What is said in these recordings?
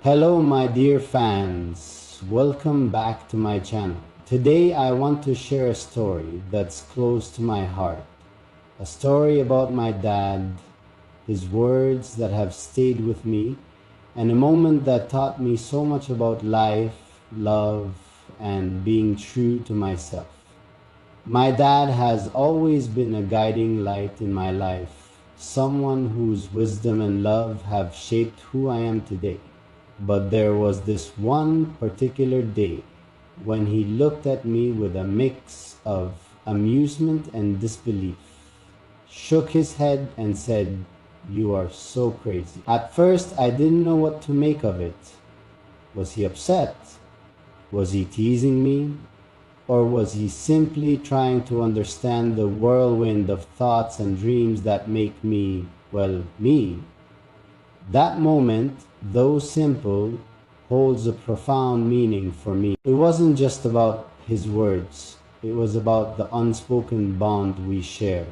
Hello, my dear fans. Welcome back to my channel. Today, I want to share a story that's close to my heart. A story about my dad, his words that have stayed with me, and a moment that taught me so much about life, love, and being true to myself. My dad has always been a guiding light in my life, someone whose wisdom and love have shaped who I am today. But there was this one particular day when he looked at me with a mix of amusement and disbelief, shook his head and said, "You are so crazy." At first, I didn't know what to make of it. Was he upset? Was he teasing me? Or was he simply trying to understand the whirlwind of thoughts and dreams that make me, well, me? That moment, though simple, holds a profound meaning for me. It wasn't just about his words. It was about the unspoken bond we share,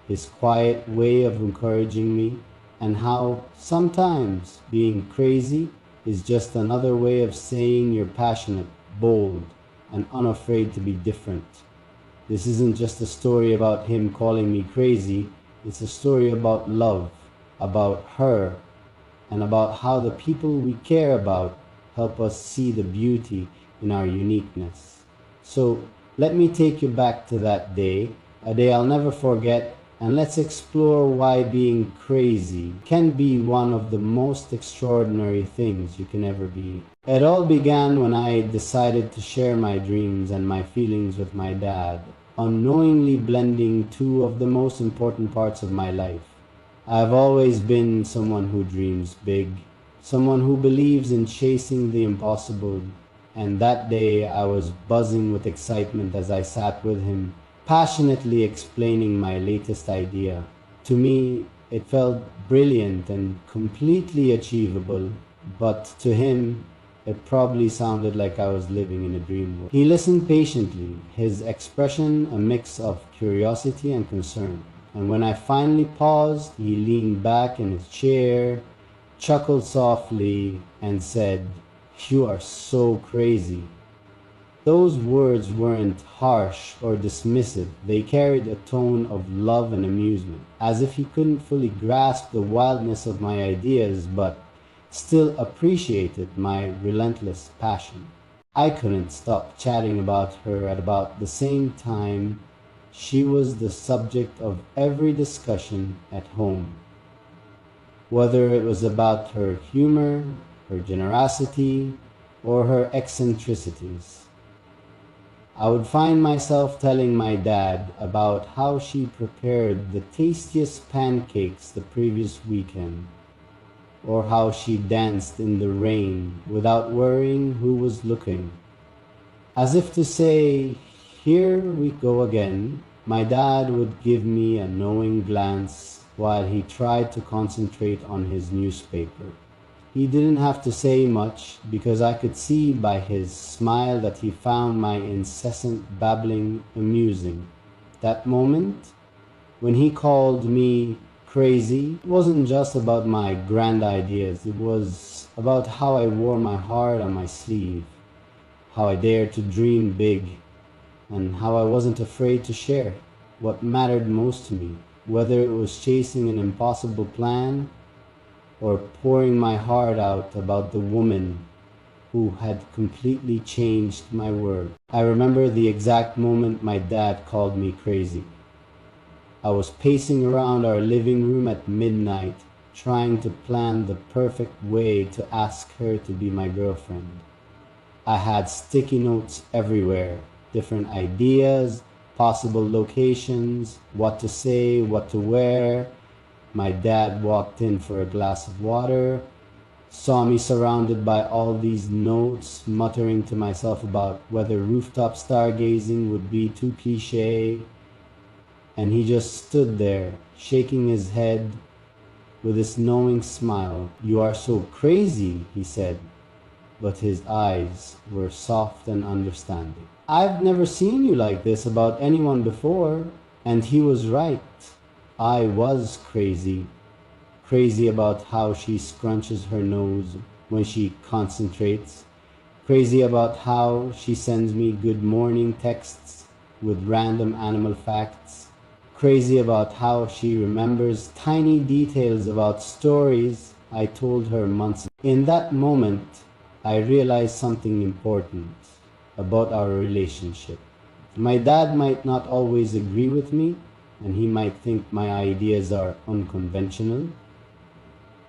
his quiet way of encouraging me, and how sometimes being crazy is just another way of saying you're passionate, bold, and unafraid to be different. This isn't just a story about him calling me crazy, it's a story about love, about her, and about how the people we care about help us see the beauty in our uniqueness. So let me take you back to that day, a day I'll never forget, and let's explore why being crazy can be one of the most extraordinary things you can ever be. It all began when I decided to share my dreams and my feelings with my dad, unknowingly blending two of the most important parts of my life. I've always been someone who dreams big, someone who believes in chasing the impossible, and that day I was buzzing with excitement as I sat with him, passionately explaining my latest idea. To me, it felt brilliant and completely achievable, but to him, it probably sounded like I was living in a dream world. He listened patiently, his expression a mix of curiosity and concern. And when I finally paused, he leaned back in his chair, chuckled softly, and said, "You are so crazy." Those words weren't harsh or dismissive. They carried a tone of love and amusement, as if he couldn't fully grasp the wildness of my ideas, but still appreciated my relentless passion. I couldn't stop chatting about her. At about the same time, she was the subject of every discussion at home, whether it was about her humor, her generosity, or her eccentricities. I would find myself telling my dad about how she prepared the tastiest pancakes the previous weekend, or how she danced in the rain without worrying who was looking. As if to say, "Here we go again." My dad would give me a knowing glance while he tried to concentrate on his newspaper. He didn't have to say much because I could see by his smile that he found my incessant babbling amusing. That moment, when he called me crazy, it wasn't just about my grand ideas. It was about how I wore my heart on my sleeve, how I dared to dream big, and how I wasn't afraid to share what mattered most to me, whether it was chasing an impossible plan or pouring my heart out about the woman who had completely changed my world. I remember the exact moment my dad called me crazy. I was pacing around our living room at midnight, trying to plan the perfect way to ask her to be my girlfriend. I had sticky notes everywhere, different ideas, possible locations, what to say, what to wear. My dad walked in for a glass of water, saw me surrounded by all these notes, muttering to myself about whether rooftop stargazing would be too cliche, and he just stood there, shaking his head with this knowing smile. "You are so crazy," he said, but his eyes were soft and understanding. "I've never seen you like this about anyone before." And he was right. I was crazy. Crazy about how she scrunches her nose, when she concentrates, crazy about how she sends me good morning texts with random animal facts, crazy about how she remembers tiny details about stories I told her months ago. In that moment, I realized something important about our relationship. My dad might not always agree with me, and he might think my ideas are unconventional,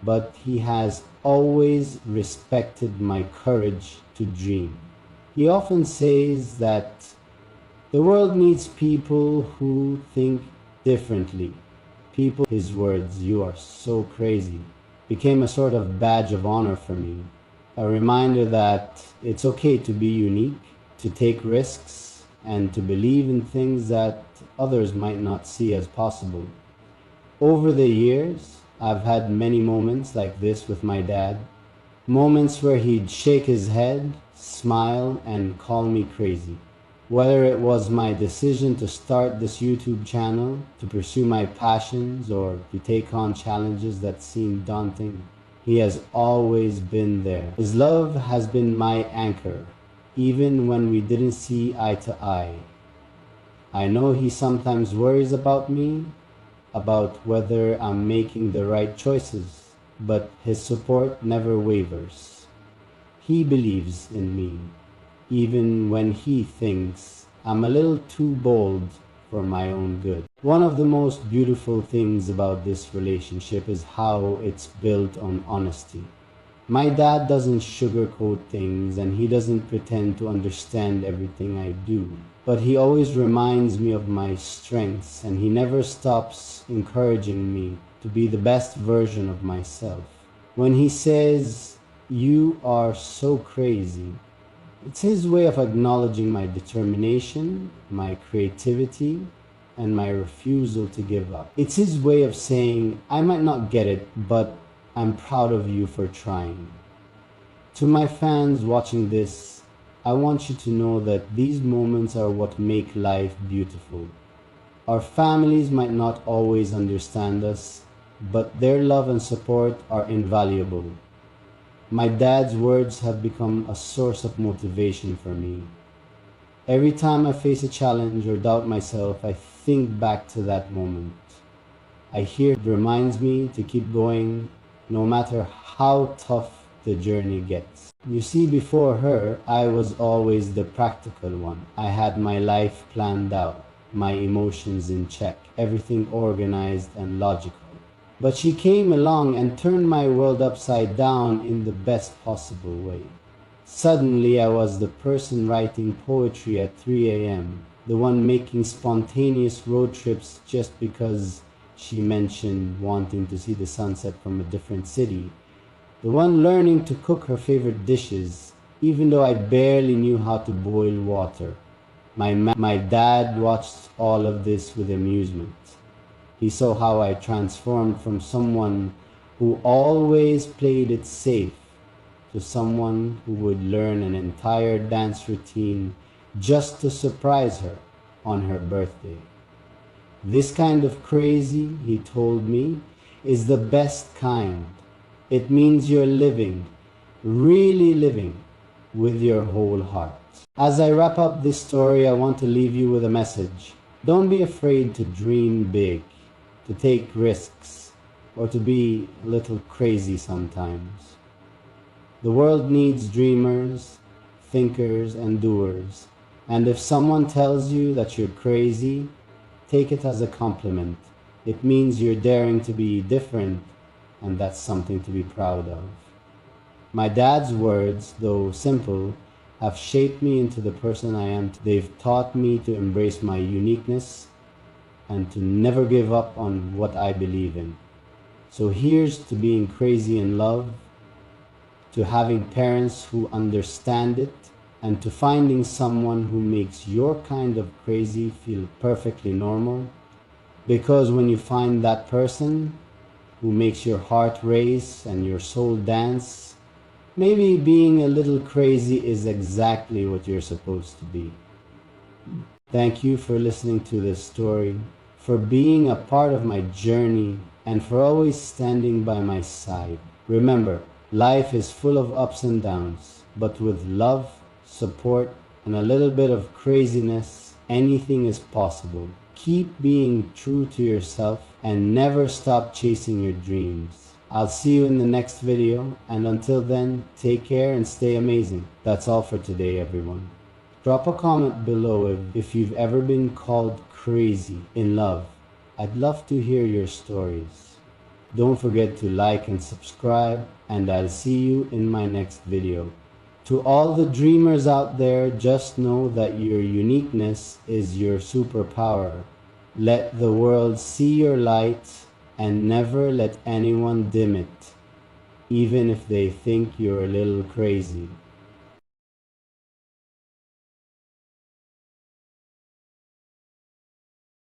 but he has always respected my courage to dream. He often says that the world needs people who think differently. People, his words, "You are so crazy," became a sort of badge of honor for me. A reminder that it's okay to be unique, to take risks, and to believe in things that others might not see as possible. Over the years, I've had many moments like this with my dad. Moments where he'd shake his head, smile, and call me crazy. Whether it was my decision to start this YouTube channel, to pursue my passions, or to take on challenges that seemed daunting, he has always been there. His love has been my anchor, even when we didn't see eye to eye. I know he sometimes worries about me, about whether I'm making the right choices, but his support never wavers. He believes in me, even when he thinks I'm a little too bold for my own good. One of the most beautiful things about this relationship is how it's built on honesty. My dad doesn't sugarcoat things, and he doesn't pretend to understand everything I do. But he always reminds me of my strengths, and he never stops encouraging me to be the best version of myself. When he says, "You are so crazy," it's his way of acknowledging my determination, my creativity, and my refusal to give up. It's his way of saying, "I might not get it, but I'm proud of you for trying." To my fans watching this, I want you to know that these moments are what make life beautiful. Our families might not always understand us, but their love and support are invaluable. My dad's words have become a source of motivation for me. Every time I face a challenge or doubt myself, I think back to that moment. I hear it reminds me to keep going no matter how tough the journey gets. You see, before her, I was always the practical one. I had my life planned out, my emotions in check, everything organized and logical. But she came along and turned my world upside down in the best possible way. Suddenly, I was the person writing poetry at 3 a.m., the one making spontaneous road trips just because she mentioned wanting to see the sunset from a different city, the one learning to cook her favorite dishes, even though I barely knew how to boil water. My dad watched all of this with amusement. He saw how I transformed from someone who always played it safe to someone who would learn an entire dance routine just to surprise her on her birthday. This kind of crazy, he told me, is the best kind. It means you're living, really living, with your whole heart. As I wrap up this story, I want to leave you with a message. Don't be afraid to dream big, to take risks, or to be a little crazy sometimes. The world needs dreamers, thinkers, and doers. And if someone tells you that you're crazy, take it as a compliment. It means you're daring to be different, and that's something to be proud of. My dad's words, though simple, have shaped me into the person I am. They've taught me to embrace my uniqueness and to never give up on what I believe in. So here's to being crazy in love, to having parents who understand it, and to finding someone who makes your kind of crazy feel perfectly normal. Because when you find that person who makes your heart race and your soul dance, maybe being a little crazy is exactly what you're supposed to be. Thank you for listening to this story, for being a part of my journey, and for always standing by my side. Remember, Life is full of ups and downs, but with love, support, and a little bit of craziness, anything is possible. Keep being true to yourself and never stop chasing your dreams. I'll see you in the next video, and until then, take care and stay amazing. That's all for today, everyone. Drop a comment below if you've ever been called crazy in love. I'd love to hear your stories. Don't forget to like and subscribe, and I'll see you in my next video. To all the dreamers out there, just know that your uniqueness is your superpower. Let the world see your light and never let anyone dim it, even if they think you're a little crazy.